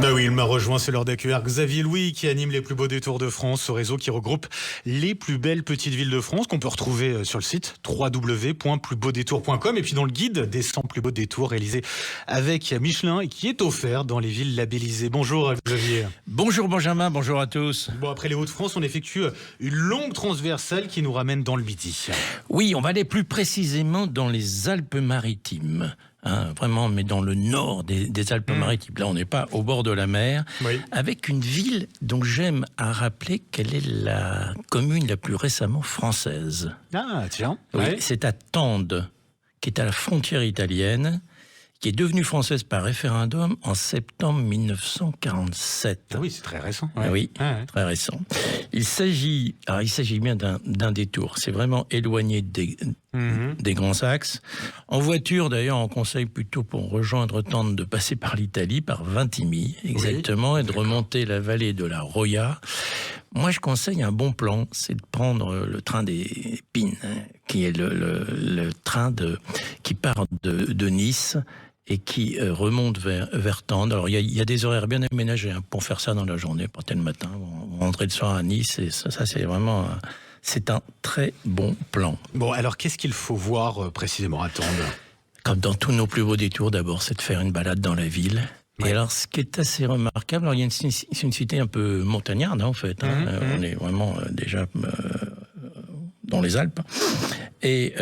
Bah oui, il m'a rejoint, c'est l'heure d'accueillir Xavier Louis qui anime les plus beaux détours de France, ce réseau qui regroupe les plus belles petites villes de France qu'on peut retrouver sur le site www.plusbeaudétours.com et puis dans le guide des 100 plus beaux détours réalisé avec Michelin et qui est offert dans les villes labellisées. Bonjour Xavier. Bonjour Benjamin, bonjour à tous. Bon, après les Hauts-de-France, on effectue une longue transversale qui nous ramène dans le Midi. Oui, on va aller plus précisément dans les Alpes-Maritimes. Vraiment, mais dans le nord des Alpes-Maritimes. Là, on n'est pas au bord de la mer, oui. Avec une ville dont j'aime à rappeler qu'elle est la commune la plus récemment française. Ah, tiens. Oui, ouais. C'est à Tende, qui est à la frontière italienne, qui est devenue française par référendum en septembre 1947. Ah oui, c'est très récent. Ouais. Oui, très récent. Il s'agit bien d'un détour. C'est vraiment éloigné des grands axes. En voiture, d'ailleurs, on conseille plutôt pour rejoindre Tende de passer par l'Italie, par Vintimille, exactement, et de remonter la vallée de la Roya. Moi, je conseille un bon plan, c'est de prendre le train des Pines, qui est le train qui part de Nice et qui remonte vers Tende. Alors, il y a des horaires bien aménagés pour faire ça dans la journée. Partez le matin, vous rentrez le soir à Nice, et ça c'est vraiment... c'est un très bon plan. Bon, alors qu'est-ce qu'il faut voir précisément à Tende ? Comme dans tous nos plus beaux détours, d'abord, c'est de faire une balade dans la ville. Ouais. Et alors, ce qui est assez remarquable, alors, c'est une cité un peu montagnarde, en fait. On est vraiment déjà dans les Alpes. Et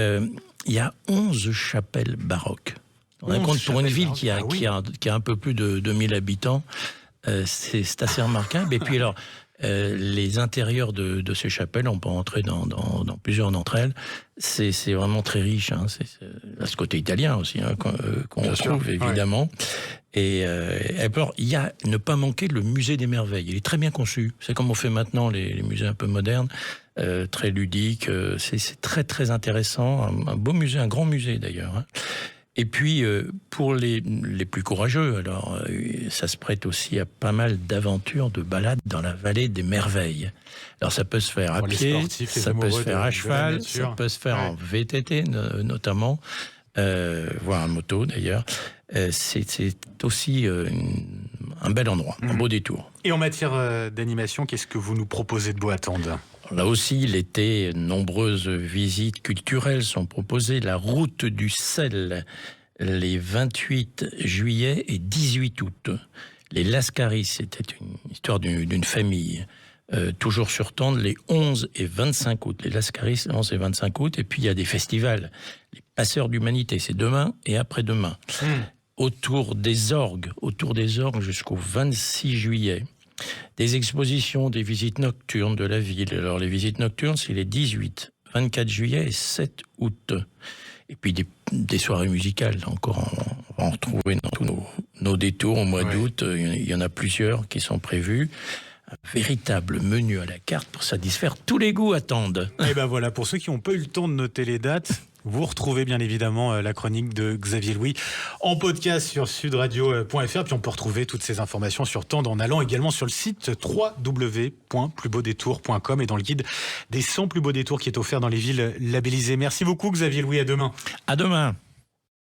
il y a 11 chapelles baroques. On a compte pour une ville qui a un peu plus de 2000 habitants. C'est assez remarquable. Et puis alors, les intérieurs de ces chapelles, on peut entrer dans plusieurs d'entre elles. C'est vraiment très riche. C'est ce côté italien aussi qu'on retrouve évidemment. Et alors, il y a ne pas manquer le musée des merveilles. Il est très bien conçu. C'est comme on fait maintenant les musées un peu modernes, très ludiques. C'est très très intéressant. Un beau musée, un grand musée d'ailleurs. Et puis, pour les plus courageux, alors ça se prête aussi à pas mal d'aventures, de balades dans la vallée des merveilles. Alors, ça peut se faire à pied, ça peut se faire à cheval, ça peut se faire en VTT notamment, voire en moto d'ailleurs. C'est aussi un bel endroit, un beau détour. Et en matière d'animation, qu'est-ce que vous nous proposez de beau à Tende ? Là aussi, l'été, nombreuses visites culturelles sont proposées. La route du sel, les 28 juillet et 18 août. Les Lascaris, c'était une histoire d'une famille. Toujours sur Tende, les 11 et 25 août. Les Lascaris, 11 et 25 août. Et puis, il y a des festivals. Les Passeurs d'Humanité, c'est demain et après-demain. Autour des orgues jusqu'au 26 juillet. Des expositions, des visites nocturnes de la ville. Alors, les visites nocturnes, c'est les 18, 24 juillet et 7 août. Et puis, des soirées musicales, encore, on va en retrouver dans tous nos détours au mois d'août. Il y en a plusieurs qui sont prévus. Un véritable menu à la carte pour satisfaire tous les goûts à Tende. Et ben voilà, pour ceux qui n'ont pas eu le temps de noter les dates, vous retrouvez bien évidemment la chronique de Xavier Louis en podcast sur sudradio.fr. Puis on peut retrouver toutes ces informations sur Tende en allant également sur le site www.plusbeaudétours.com et dans le guide des 100 plus beaux détours qui est offert dans les villes labellisées. Merci beaucoup Xavier Louis, à demain. À demain.